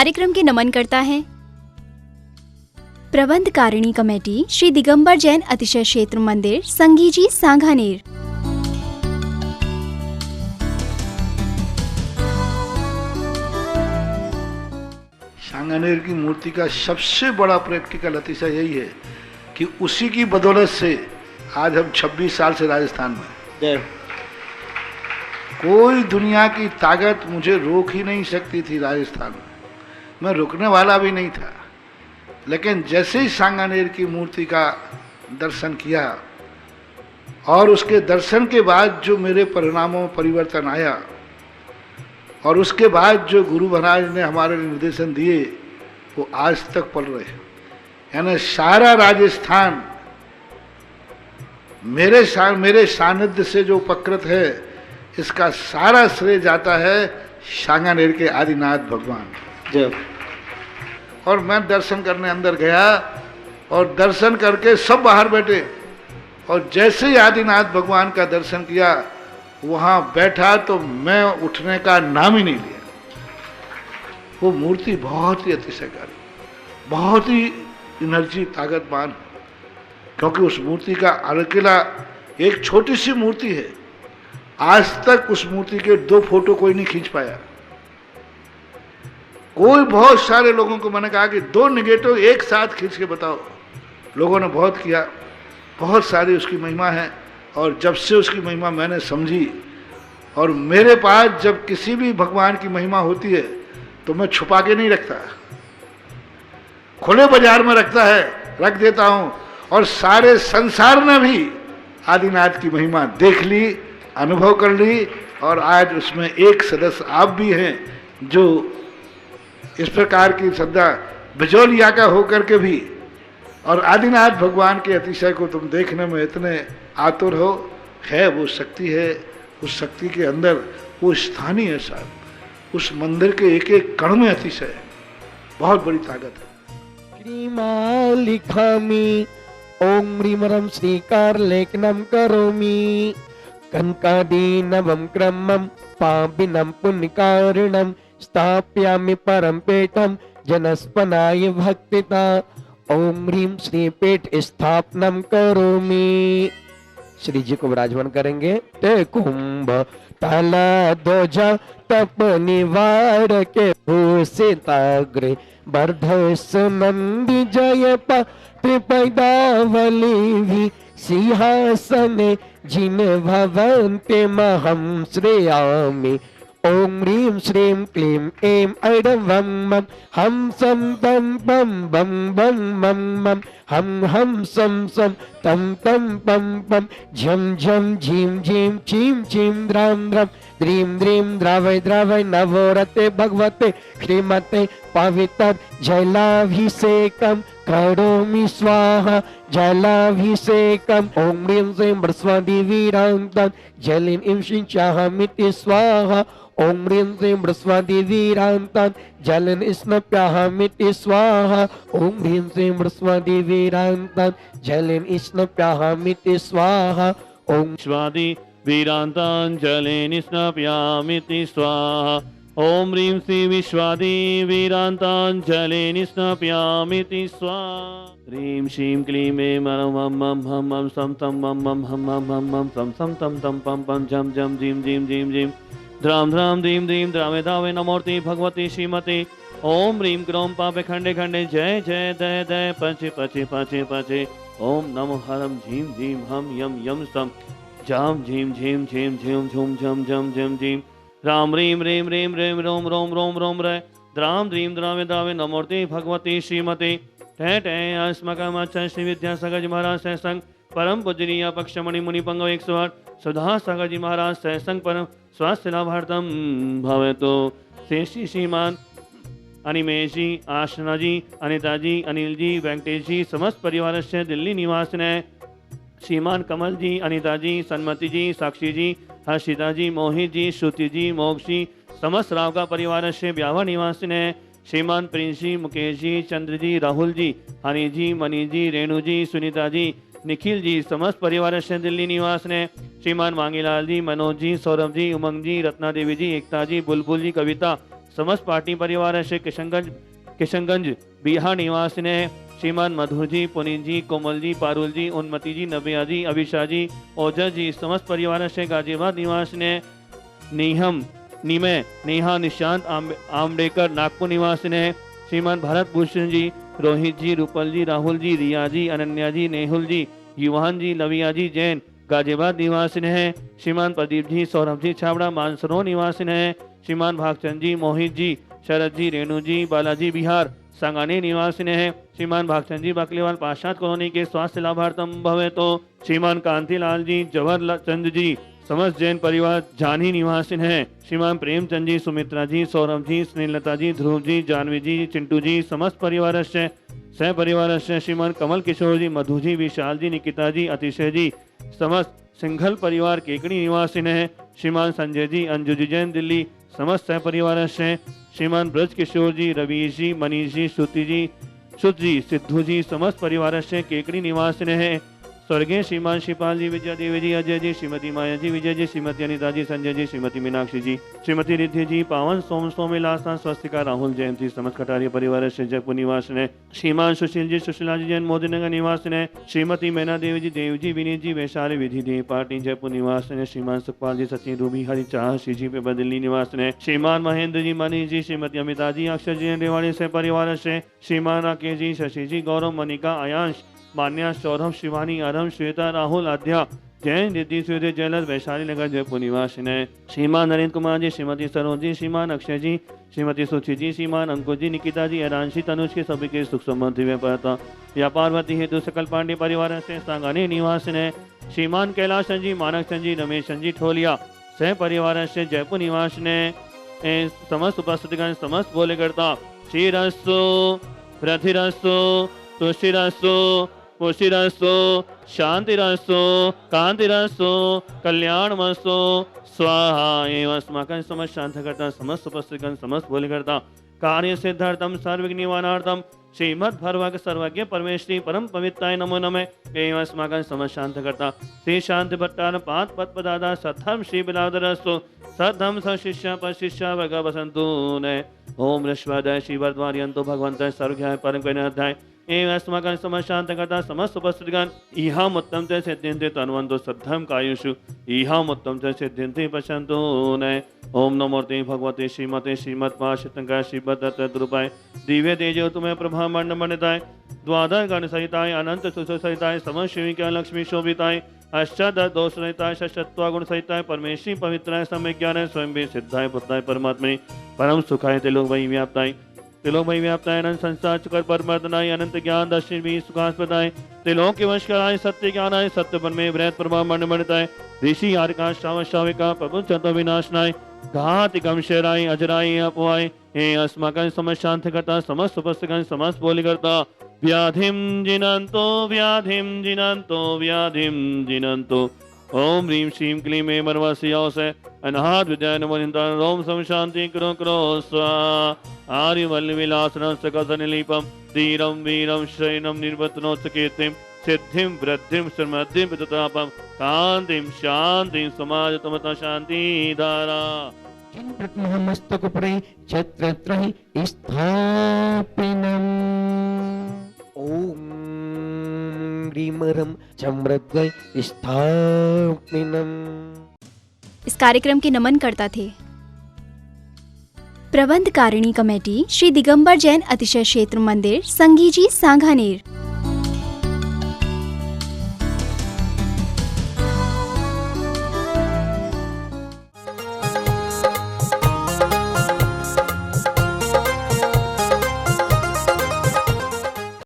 कार्यक्रम के नमन करता है प्रबंधकारिणी कमेटी श्री दिगंबर जैन अतिशय क्षेत्र मंदिर संगीजी सांगानेर। सांगानेर की मूर्ति का सबसे बड़ा प्रैक्टिकल अतिशय यही है कि उसी की बदौलत से आज हम 26 साल से राजस्थान में, कोई दुनिया की ताकत मुझे रोक ही नहीं सकती थी। राजस्थान में मैं रुकने वाला भी नहीं था, लेकिन जैसे ही सांगानेर की मूर्ति का दर्शन किया और उसके दर्शन के बाद जो मेरे परिणामों में परिवर्तन आया और उसके बाद जो गुरु महाराज ने हमारे निर्देशन दिए वो आज तक पल रहे हैं। यानी सारा राजस्थान मेरे सानिध्य से जो उपकृत है, इसका सारा श्रेय जाता है सांगानेर के आदिनाथ भगवान। जब और मैं दर्शन करने अंदर गया और दर्शन करके सब बाहर बैठे और जैसे ही आदिनाथ भगवान का दर्शन किया वहाँ बैठा तो मैं उठने का नाम ही नहीं लिया। वो मूर्ति बहुत ही अतिशयकारी, बहुत ही एनर्जी ताकतवान, क्योंकि उस मूर्ति का अकेला एक छोटी सी मूर्ति है। आज तक उस मूर्ति के 2 फोटो कोई नहीं खींच पाया। कोई बहुत सारे लोगों को मैंने कहा कि 2 निगेटिव एक साथ खींच के बताओ। लोगों ने बहुत किया, बहुत सारी उसकी महिमा है। और जब से उसकी महिमा मैंने समझी, और मेरे पास जब किसी भी भगवान की महिमा होती है तो मैं छुपा के नहीं रखता, खुले बाजार में रख देता हूँ। और सारे संसार ने भी आदिनाथ की महिमा देख ली, अनुभव कर ली, और आज उसमें एक सदस्य आप भी हैं जो इस प्रकार की श्रद्धा बिजौलिया का होकर के भी और आदिनाथ भगवान के अतिशय को तुम देखने में इतने आतुर हो। है वो शक्ति है, उस शक्ति के अंदर वो स्थानीय है साहब, उस मंदिर के एक एक कण में अतिशय है, बहुत बड़ी ताकत है। लिखामी ओम ह्रीमरम श्रीकार लेखनम करोमि कनकादीनवम क्रमम पापिनम पुण्यकारिणम स्थाप्यामि परम पेटम जनस्पनाय भक्तिता ओम ह्रीम श्री पेट स्थापनम करोमि। श्री जी को विराजमान करेंगे। ते कुंभ ताला ध्वजा तप निवार के भूषिताग्रे वर्धस नंदी जय त्रिपदावली सिंहासने जिन भवन्ते महं श्रेयामि ओम ह्रीं श्रीं क्लीं ऐं ऐडं वं मं हं सं तं पं बं बं मं मं हं हं सं सं तं तं पं पं झं झं झीं झीं चीं चीं द्रां द्रां द्रीं द्रीं द्रावय द्रावय नवोरते भगवते श्रीमते पवित्र जलाभिषेकं करोमि स्वाहा जलाभिषेकम् ओम ह्रीं श्रीं बृहस्पति वीरान्तं जलिन इं सिञ्चाहमिति स्वाहा ओम ह्रीं श्रीं बृहस्पति वीरान्तं जलन स्नप्याहमिति स्वाहा ओम ह्रीं श्रीं बृहस्पति वीरान्तं जलन स्नप्याहमिति स्वाहा ओम स्वादि वीरान्तं जलेन स्नप्यामिति स्वाहा ओम ह्रीं श्री विश्वादि वीरान्तं जलेन स्नप्यामिति स्वाहा ह्रीं श्रीं क्लीं ऐं मं मं हं मं सं तं मं मं हं मं मं सं सं तं तं पं पं झं झं झीं झीं झीं झीं द्रां द्रां द्रीं द्रीं द्रावे धावे नमोर्ति भगवती श्रीमती ओम ह्रीं क्रों पापे खंडे खंडे जय जय दय दय पचे पचे पचे पचे ओम नमो हरम झीं झीं हम यम यम सम जाम झीं झीं झीं झीं झूम झम झम झम झीं राम ह्रीं ह्रीं ह्रीं ह्रीं रोम रोम रोम रोम रे द्रां द्रीं द्रावे धावे नमोर्ति भगवती श्रीमती टै टै अस्मकमच्छ श्री विद्यासागर जी महाराज सह संग परम पूजनीय पक्षमणि मुनि पंगव 108 सुधा सागर जी महाराज सह संग परम स्वास्थ्य लाभार्थम भवतु। श्री श्रीमान अनिमेश जी, आशना जी, अनिता जी, अनिल जी, वेंकटेश जी समस्त परिवार से दिल्ली निवासिने श्रीमान कमल जी, अनिता जी, सन्मति जी, साक्षी जी, हर्षिता जी, मोहित जी, श्रुति जी, मोक्षी समस्त राव का परिवार से ब्यावा निवासिने श्रीमान प्रिंस जी, मुकेश जी, चंद्र जी, राहुल जी, हनी जी, मनी जी, रेणु जी, सुनीता जी, निखिल जी समस्त परिवार से दिल्ली निवास ने श्रीमान मांगीलाल जी, मनोज जी, सौरभ जी, उमंग जी, रत्ना देवी जी, एकता जी, बुलबुल जी, कविता समस्त पार्टी परिवार से किशनगंज बिहार निवासिने श्रीमान मधुर जी, पुनीत जी, कोमल जी, पारुल जी, उन्मति जी, नव्या जी, अभिषा जी, ओजस जी, समस्त परिवार से गाजियाबाद निवासिने नेहा निशांत आमडेकर, नागपुर निवासिने श्रीमान भारत भूषण जी, रोहित जी, रूपल जी, राहुल जी, रिया जी, अनन्या जी, नेहुल जी, युवान जी, लविया जी जैन गाजियाबाद निवासिन है श्रीमान प्रदीप जी, सौरभ जी छाबड़ा मानसरोवर निवासिन है श्रीमान भागचंद जी, मोहित जी, शरद जी, रेणु जी, बालाजी बिहार सांगाने निवासिन है श्रीमान भागचंद जी, बकलेवाल पाशाद कॉलोनी के स्वास्थ्य लाभार्थम भवे तो श्रीमान कांतिलाल जी, जवाहर चंद जी, समस्त जैन परिवार जानी निवासिन है श्रीमान प्रेमचंद जी, सुमित्रा जी, सौरभ जी, स्नेहलता जी, ध्रुव जी, जानवी जी, चिंटू जी, समस्त परिवार से सह परिवार से श्रीमान कमल किशोर जी, मधु जी, विशाल जी, निकिता जी, अतिशय जी, समस्त सिंघल परिवार केकड़ी निवासिन है श्रीमान संजय जी, अंजू जी जैन दिल्ली, समस्त सह परिवार से श्रीमान ब्रज किशोर जी, रवीश जी, मनीष जी, श्रुति जी, सिद्धू जी, समस्त परिवार से केकड़ी निवासिन है स्वर्गीय श्रीमान शिवपाल जी, विजय देवी जी, अजय जी, श्रीमती माया जी, विजय जी, श्रीमती अनिता जी, संजय जी, श्रीमती मीनाक्षी जी, श्रीमती रिद्धि जी, पावन सोमिलासा स्वस्तिका राहुल जैन जी, समस्त कटारिया परिवार से जयपुर निवास ने श्रीमान सुशील जी, सुशीला जी जैन मोदीनगर निवास ने श्रीमती मैना देवी जी, देव जी, विनीत जी, वैशाली विधि देव पार्टी जयपुर निवास ने श्रीमान सुखपाल जी, सचिन रूबी हरि चाह श्री जी पे दिल्ली निवास ने श्रीमान महेंद्र जी, मनीष जी, श्रीमती अमिता जी, अक्षर जी रेवाड़ी से परिवार से श्रीमान राकेश जी, शशि जी, गौरव, मनिका, आयांश, मान्या, सौरभ, शिवानी, अरम, श्वेता, राहुल, आध्या, जैन, रिद्धि, सूर्य, जयललित, वैशाली नगर जयपुर निवास ने श्रीमान नरेंद्र कुमार जी, श्रीमती सरोज जी, श्रीमान अक्षय जी, श्रीमती सुची जी, श्रीमान अंकुश जी, निकिता जी, अरांशी, तनुष के सभी के सुख समृद्धि व्यापारवती हेतु सकल पांडे परिवार से सांगाने निवास ने श्रीमान कैलाश जी, मानक चंद जी, रमेश जी, ठोलिया सह परिवार से जयपुर निवास ने समस्त उपस्थितिगण समस्त बोले करता श्रीरस्तु प्रथिरस्तु तुष्टिरस्तु पुष्टिरस्तु शांतिरस्तु कांतिरस्तु कल्याणमस्तु स्वाहा एवं अस्माकं समस्त शांत करता समस्त उपस्थितगण समस्त बोले करता कार्य सिद्धार्थम सर्वविघ्न निवारणार्थम श्रीमद् भगवत सर्वज्ञ परमेश्वरी परम पवित्राय नमो नमः एवं अस्माकं समस्त शांत करता श्री शांति भट्टार पाद पद पदादा सद्धम श्री बिलादरस्तु सद्धम सशिष्य पशिष्य भग वसंतु ने ओम ऋष्वादय श्री वर्धमार्यंतो भगवंत सर्वज्ञाय परम करुणाध्याय एवं अस्माकं समस्त शांत करता समस्त उपस्थितगण इहाम उत्तम च सिद्ध्यन्ते तन्वन्तो सद्धम कायुषु इहाम उत्तम च सिद्ध्यन्ते पश्यन्तु न ओम नमोते भगवते श्रीमते श्रीमद्भाषितंकार श्रीमद्दत्तरूपाय दिव्य तेजो तुम्हें प्रभा मंड मंडिताय द्वादश गण सहिताय अनंत सुख सहिताय समस्त शिविका लक्ष्मी शोभिताय अष्टादश दोष रहिताय षट्वा गुण सहिताय परमेश्वरी पवित्राय समय ज्ञान स्वयं भी सिद्धाय बुद्धाय परमात्मने परम सुखाय तिलोक वही व्याप्ताय तिलोक मई व्याप्ताय अनंत संसार चुकर परमर्दनाय अनंत ज्ञान दर्शन भी सुखास्पदाय तिलोक के वशकराय सत्य ज्ञानाय सत्य बन में वृहत प्रभा मंड मंडिताय ऋषि आर्का श्रावण श्राविका प्रभु चतु विनाशनाय घात कम शेराय अजराय अपवाय हे अस्माकं समस्त शांत करता समस्त उपस्थितगण समस्त बोली करता व्याधिम जिनंतो व्याधिम जिनंतो व्याधिम जिनंतो ओम ह्रीं श्रीं क्लीं ऐं मर्वस्याओ से अनाहत विद्या नमोनिंदान ओम सम शांति करो करो स्वा आर्यवल्ल विलासनं सकसनिलीपम धीरं वीरं शयनं निर्वतनो सकीर्तिं सिद्धिं वृद्धिं समृद्धिं पितृतापं कांतिं शांतिं समाजतमता शांति धारा मस्तक उपरि छत्रत्रहि स्थापिनम् ओम ह्रीमरं चम्रद्वै स्थापिनम्। इस कार्यक्रम के नमन करता थे प्रबंध कारिणी कमेटी श्री दिगंबर जैन अतिशय क्षेत्र मंदिर संगीजी सांगानेर।